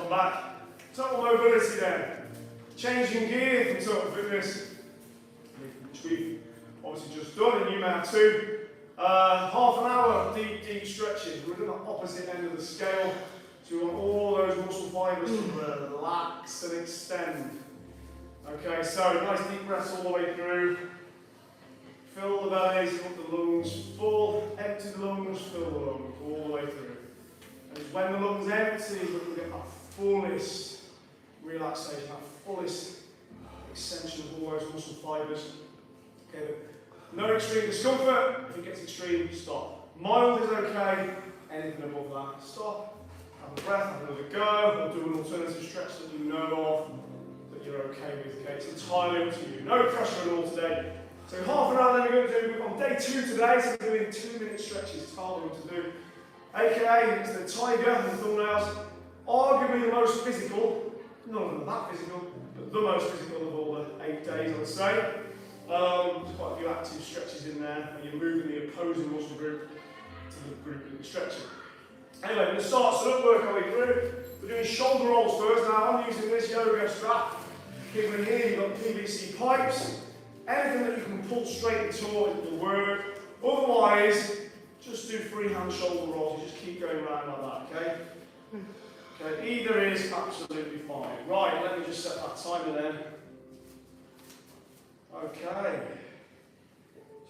welcome back. Total mobility then. Changing gear from total fitness, which we've obviously just done, and you may have too. Half an hour of deep stretches. We're at the opposite end of the scale, so we want all those muscle fibers to relax and extend. Okay, so nice deep breaths all the way through. Fill the belly, fill the lungs full, empty the lungs, fill the lungs all the way through. And it's when the lungs empty that we get that fullest relaxation, that fullest extension of all those muscle fibers. Okay, no extreme discomfort. If it gets extreme, stop. Mild is okay, anything above that, stop. Have a breath, have another go, or do an alternative stretch that you know of, that you're okay with. Okay, it's entirely up to you. No pressure at all today. So half an hour then we're going to do, on day 2 today, so we're doing 2-minute stretches. It's hard to do. AKA, it's the tiger and the thumbnails. Arguably the most physical, none of them that physical, but the most physical of all the 8 days, I would say. There's quite a few active stretches in there, and you're moving the opposing muscle group to the group that you're stretching. Anyway, we're going to start, so don't work our way through. We're doing shoulder rolls first. Now I'm using this yoga strap. Here, you've got PVC pipes. Anything that you can pull straight towards will work. Otherwise, just do freehand shoulder rolls. You just keep going around like that, okay? Okay, either is absolutely fine. Right, let me just set that timer then. Okay.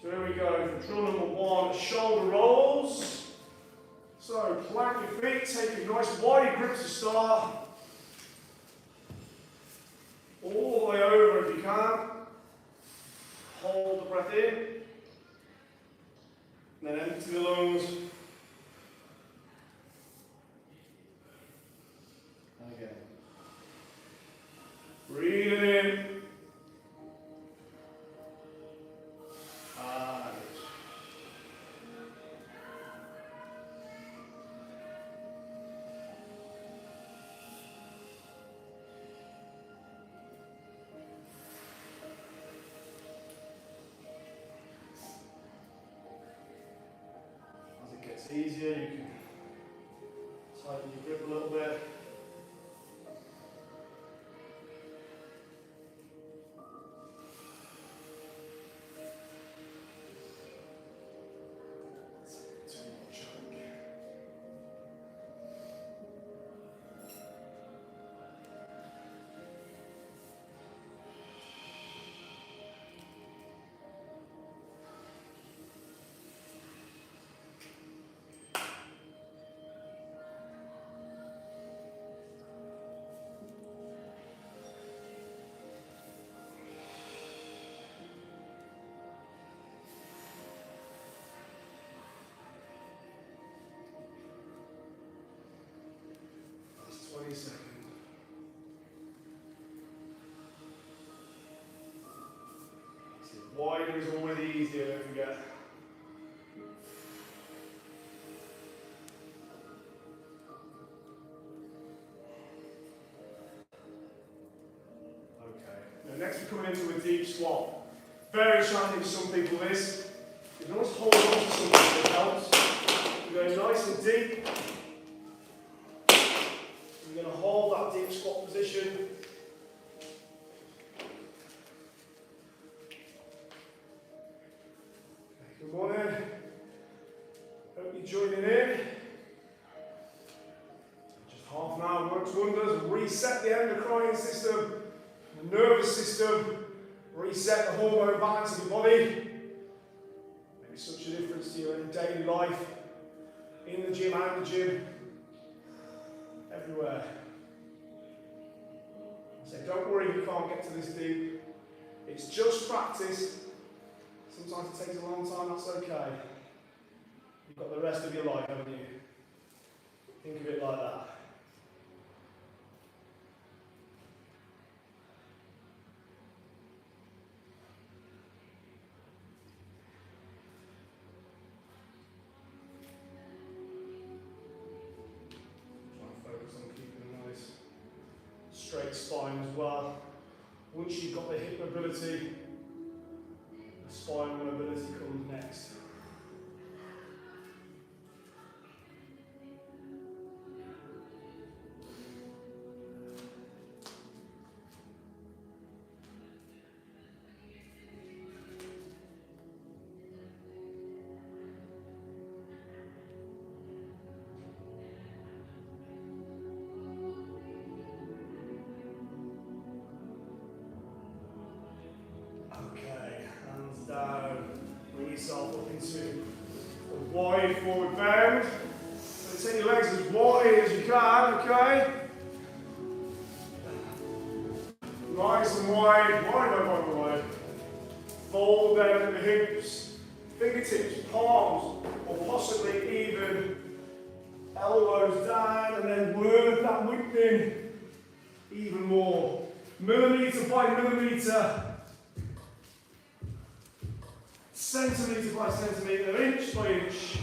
So here we go. Drill number 1, shoulder rolls. So plant your feet, take a nice wide grip to start. All the way over if you can. Hold the breath in. And then empty the lungs. And again. Breathe it in. Out. Easier, you can tighten your grip a little bit. Too much, I think. That's 20 seconds. See, wider is always easier, don't forget. Next we're coming into a deep squat. Very challenging for some people this. You can always hold on to something that helps. You're going nice and deep. You're going to hold that deep squat position. Okay, good morning. Hope you're joining in. Just half an hour works wonders. Reset the endocrine system. The nervous system, reset the hormone balance of your body. Makes such a difference to your daily life, in the gym, out the gym, everywhere. So don't worry if you can't get to this deep. It's just practice. Sometimes it takes a long time, that's okay. You've got the rest of your life, haven't you? Think of it like that. Straight spine as well. Once you've got the hip mobility, the spinal mobility comes next. yourself up into a wide forward bend. So take your legs as wide as you can, okay? Nice and wide, wide. Fold down at the hips, fingertips, palms, or possibly even elbows down, and then work that width in even more. Millimetre by millimetre, centimetre by centimetre, inch by inch.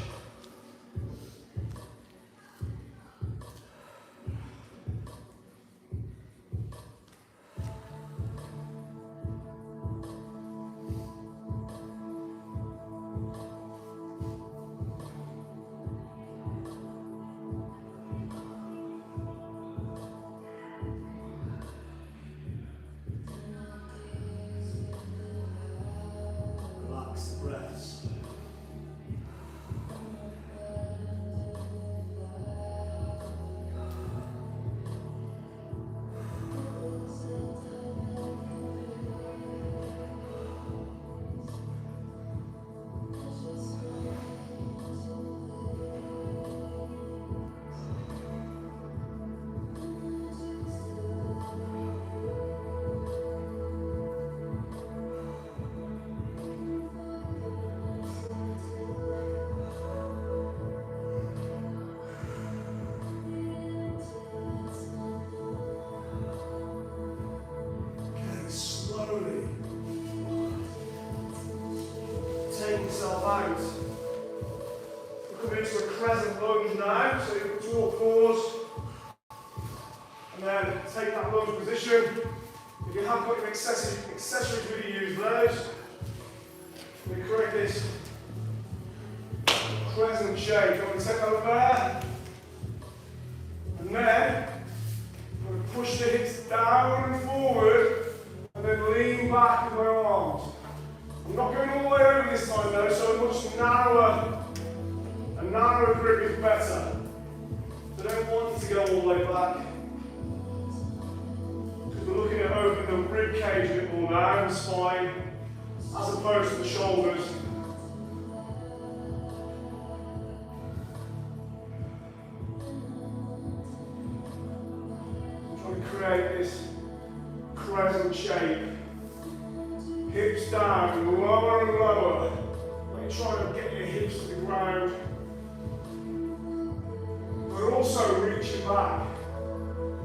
Take yourself out. We're coming into a crescent lunge now, so you put to all fours, and then take that lunge position. If you have got your accessories with you, use those. We create this crescent shape. I'm going to take over there, and then I'm going to push the hips down and forward, and then lean back with my arms. I'm not going all the way over this time though, so a much narrower grip is better. So I don't want you to go all the way back. Because we're looking at opening the rib cage a bit more now, and the spine, as opposed to the shoulders. I'm trying to create this crescent shape. Hips down, lower and lower. When you're trying to get your hips to the ground. But also reaching back.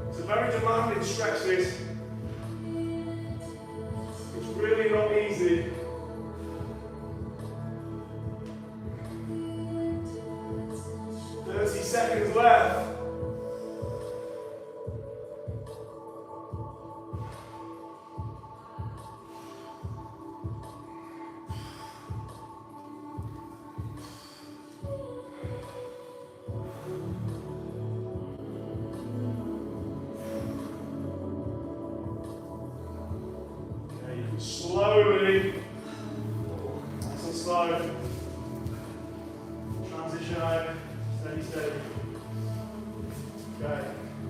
It's a very demanding stretch, this. It's really not easy. 30 seconds left. Slowly, nice and slow, transition out, steady, steady. Okay,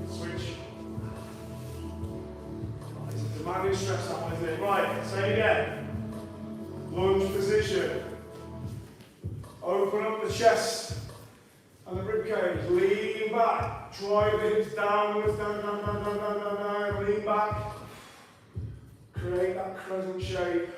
switch. Right, it's a demanding stretch that one, isn't it? Right, say it again. Lunge position. Open up the chest and the rib cage. Lean back. Drive the hips downwards, down, lean back. Create that crescent shape.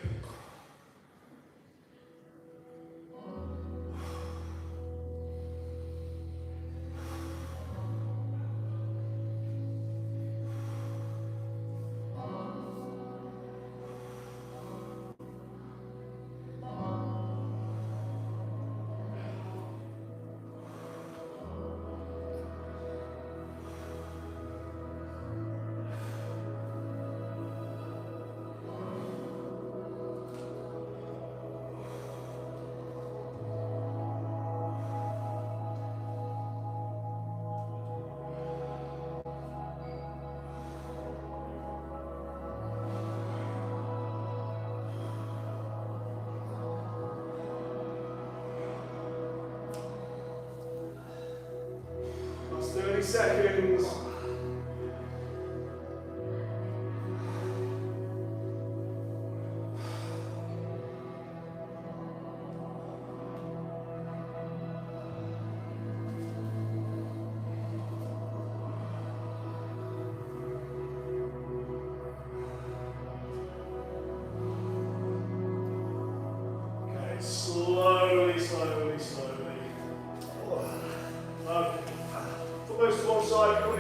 That's 30 seconds.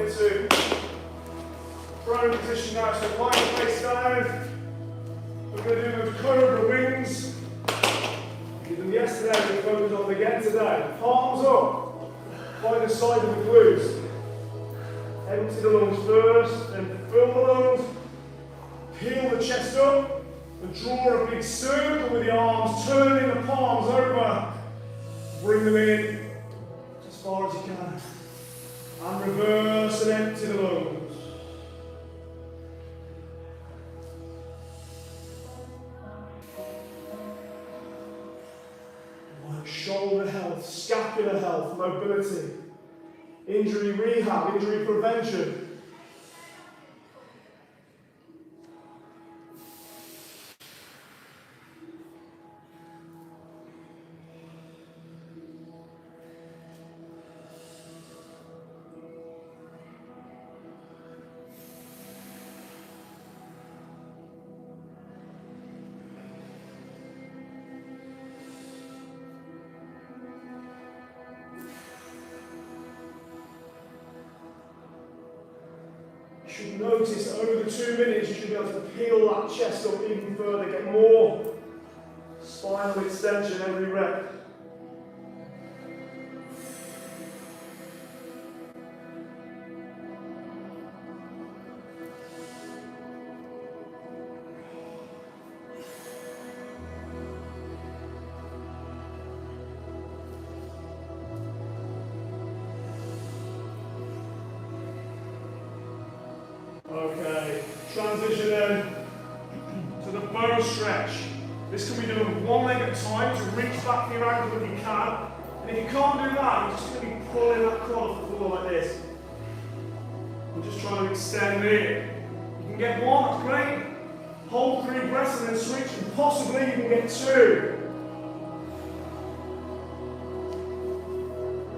into prone position now, so lie the face down. We're going to do those cobra wings. We did them yesterday, we focused on them again today. Palms up, by the side of the glutes. Empty the lungs first, then fill the lungs. Peel the chest up, and draw a big circle with the arms, turning the palms over. Bring them in as far as you can. And reverse and empty the lungs. Shoulder health, scapular health, mobility, injury rehab, injury prevention. You should notice over the 2 minutes you should be able to peel that chest up even further, get more spinal extension every rep. Okay, transition then to the bow stretch. This can be done with one leg at a time to reach back for your ankle if you can. And if you can't do that, you're just going to be pulling that quad off the floor like this. We're just trying to extend it. You can get one, that's great. Hold 3 breaths and then switch, and possibly you can get 2.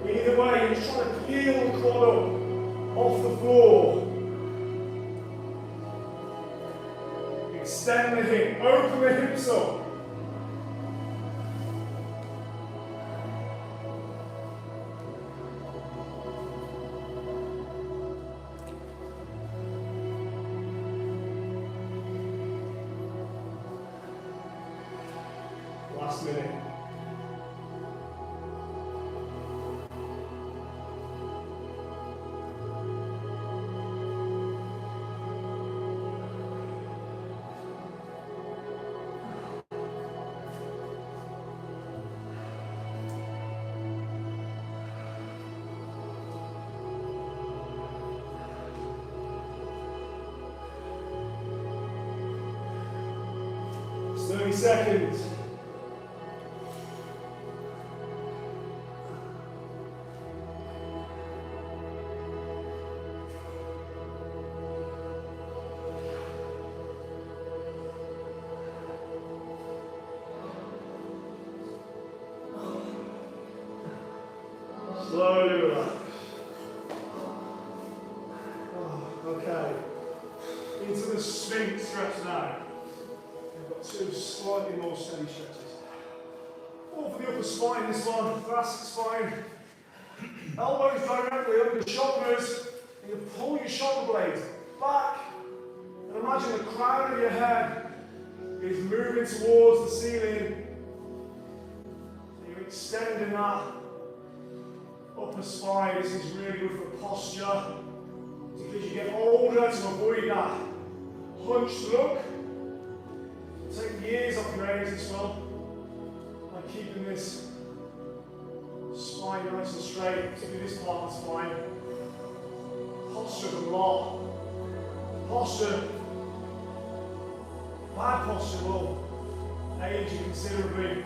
Either way, you're just trying to peel the quad up off the floor. Extend the hip, open the hips up. Last minute. It's 30 seconds. Slowly relax. Okay. Into the Sphinx stretch now. We've got 2 slightly more steady stretches. All for the upper spine, this one, thoracic spine. Elbows directly under the shoulders, and you pull your shoulder blades back. And imagine the crown of your head is moving towards the ceiling. So you're extending that upper spine. This is really good for posture. Because you get older, to avoid that hunched look. Take years off your age as well by keeping this spine nice and straight, particularly this part of the spine. Posture a lot. Posture, bad posture will age you considerably.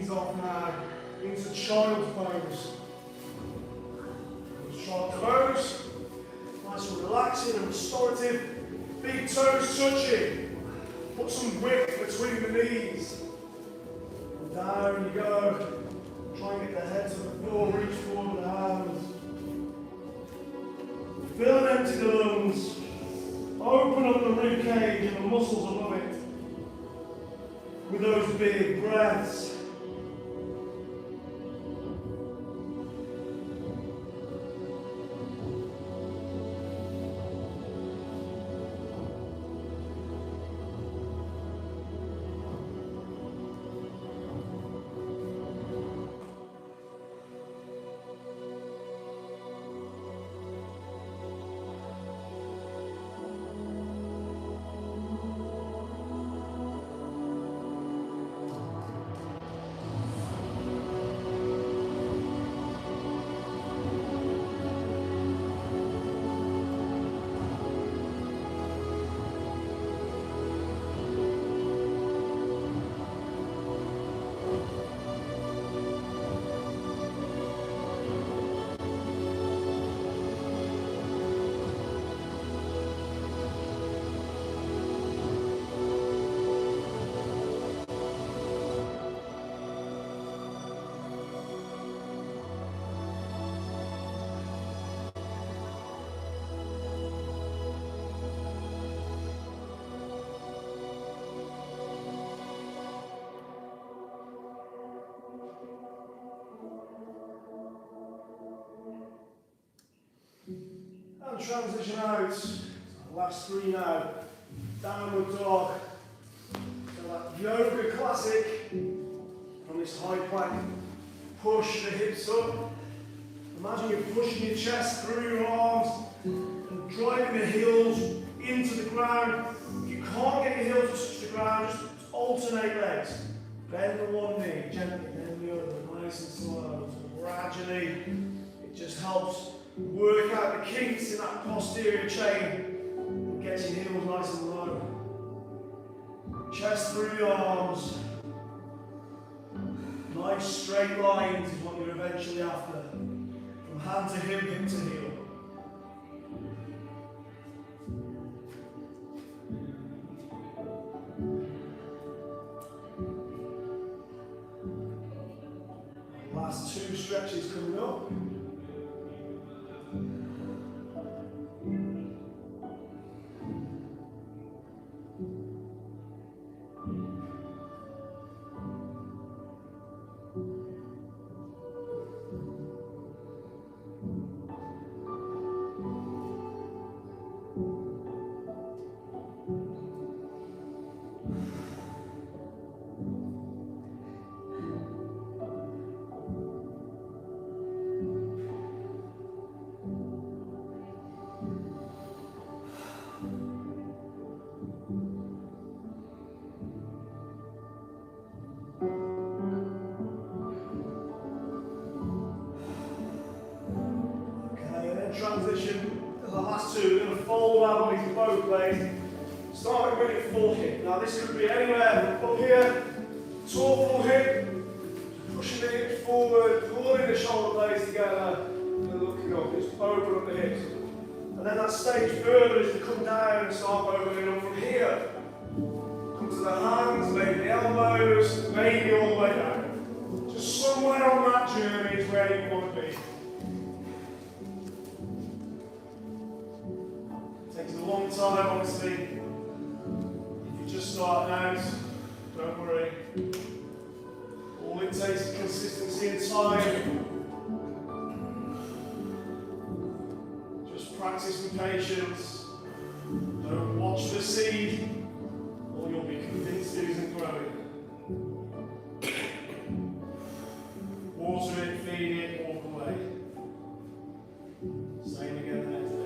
knees off now into child's pose. Child's pose. Nice and relaxing and restorative. Big toes touching. Put some width between the knees. And down you go. Try and get the head to the floor. Reach forward with the hands. Fill and empty the lungs. Open up the rib cage and the muscles above it with those big breaths. And transition out. Last three now. Downward dog. So that yoga classic from this high plank. Push the hips up. Imagine you're pushing your chest through your arms and driving the heels into the ground. If you can't get your heels to touch the ground, just alternate legs. Bend the one knee, gently bend the other, nice and slow. So gradually, it just helps work out the kinks in that posterior chain and get your heels nice and low. Chest through the arms. Nice straight lines is what you're eventually after. From hand to hip, hip to heel. Last two stretches coming up. Transition to the last two. We're going to fold our bodies both ways. Starting with a full hip. Now this could be anywhere up here, tall full hip, pushing the hips forward, pulling the shoulder blades together, and looking up. Just open up the hips. And then that stage further is to come down and start opening up from here. Come to the hands, maybe the elbows, maybe all the way down. Just somewhere on that journey is where you want to be. Takes a long time, honestly. If you just start out, don't worry. All it takes is consistency and time. Just practice with patience. Don't watch the seed, or you'll be convinced it isn't growing. Water it, feed it, walk away. Same again next day.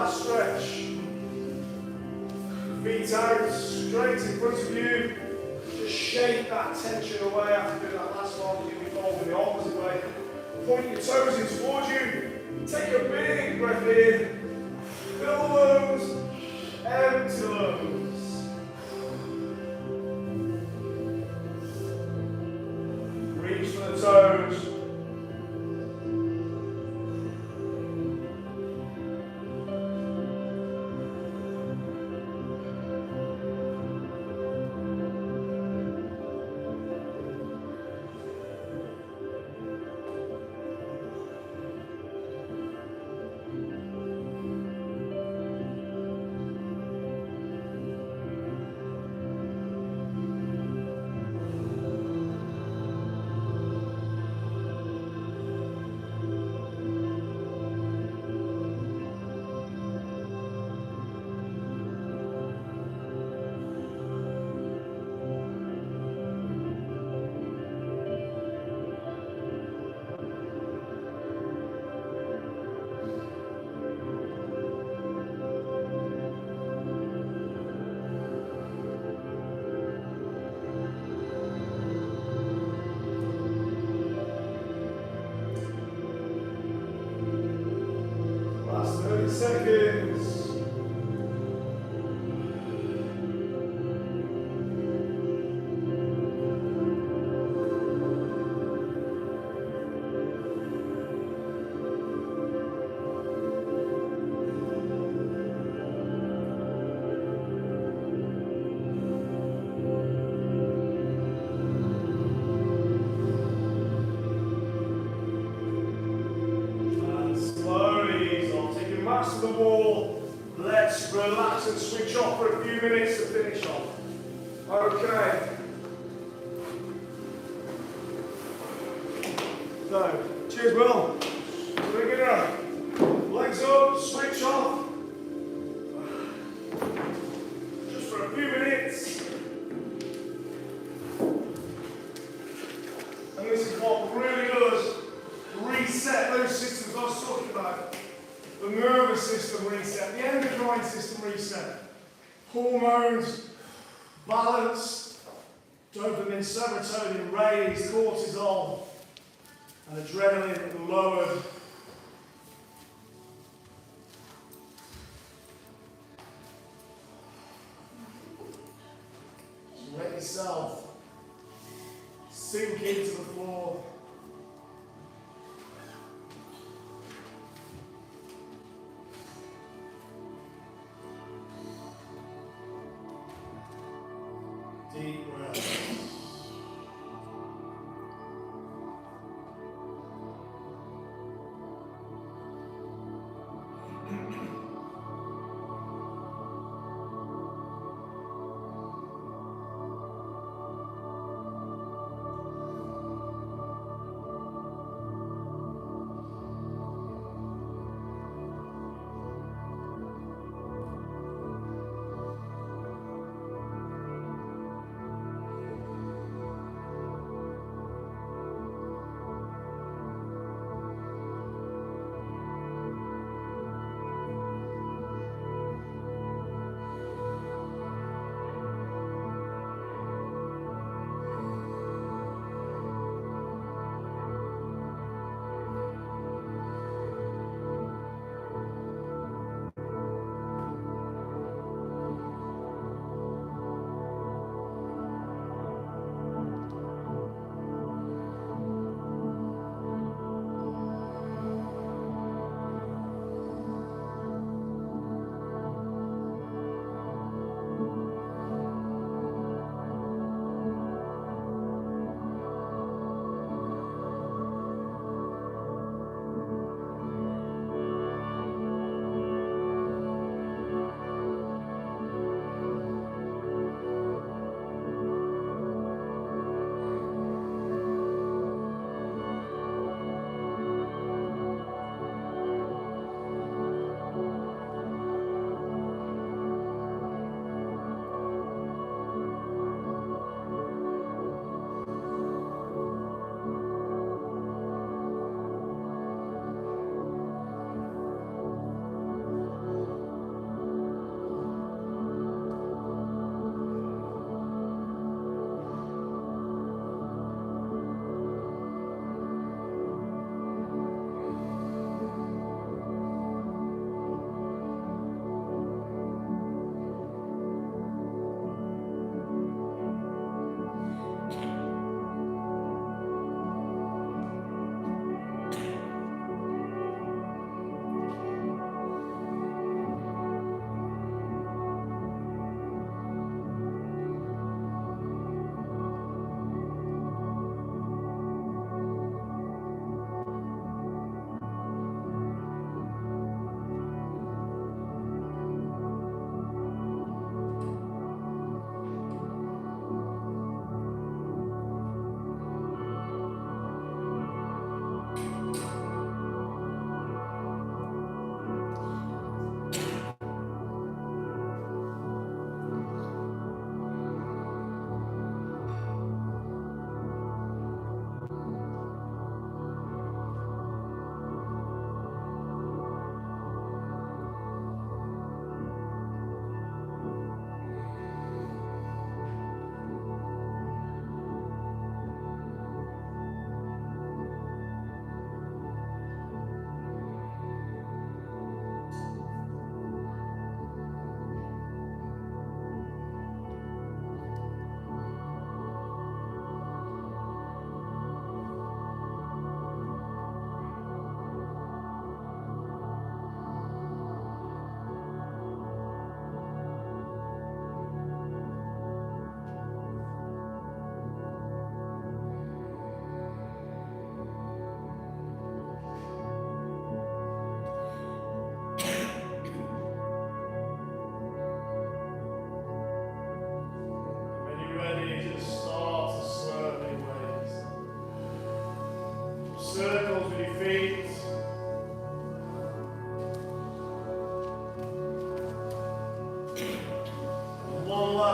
Side stretch. Feet out, straight in front of you. Just shake that tension away after doing that last one. You can fold in the opposite way. Point your toes in towards you. Take a big breath in. Fill the lungs. Empty the lungs. Reach for the toes. Last 30 seconds. Backs to the wall. Let's relax and switch off for a few minutes to finish off. Okay. So, cheers, Will. So we're gonna legs up, switch off. Just for a few minutes. And this is what really does reset those systems I was talking about. The nervous system reset, the endocrine system reset, hormones balanced, dopamine, serotonin raised, cortisol and adrenaline lowered. So let yourself sink into the floor. Deep breath.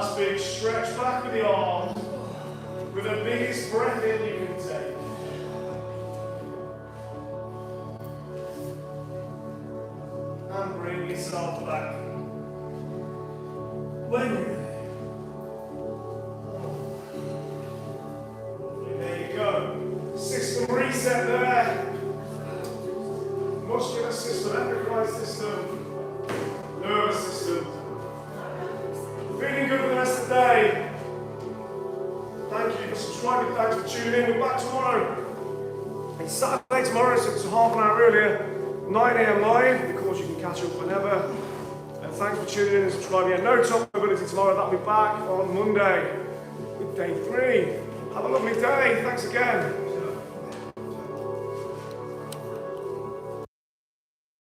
Last big stretch back with the arms, with the biggest breath in you can take. And bring yourself back. When you're ready. There you go. System reset there. Muscular system, endocrine system, nervous system. Feeling good for the rest of the day. Thank you for subscribing, thanks for tuning in. We're back tomorrow. It's Saturday tomorrow, so it's half an hour earlier. 9 AM live, because you can catch up whenever. And thanks for tuning in and subscribing. No top mobility tomorrow, that'll be back on Monday with day 3. Have a lovely day. Thanks again.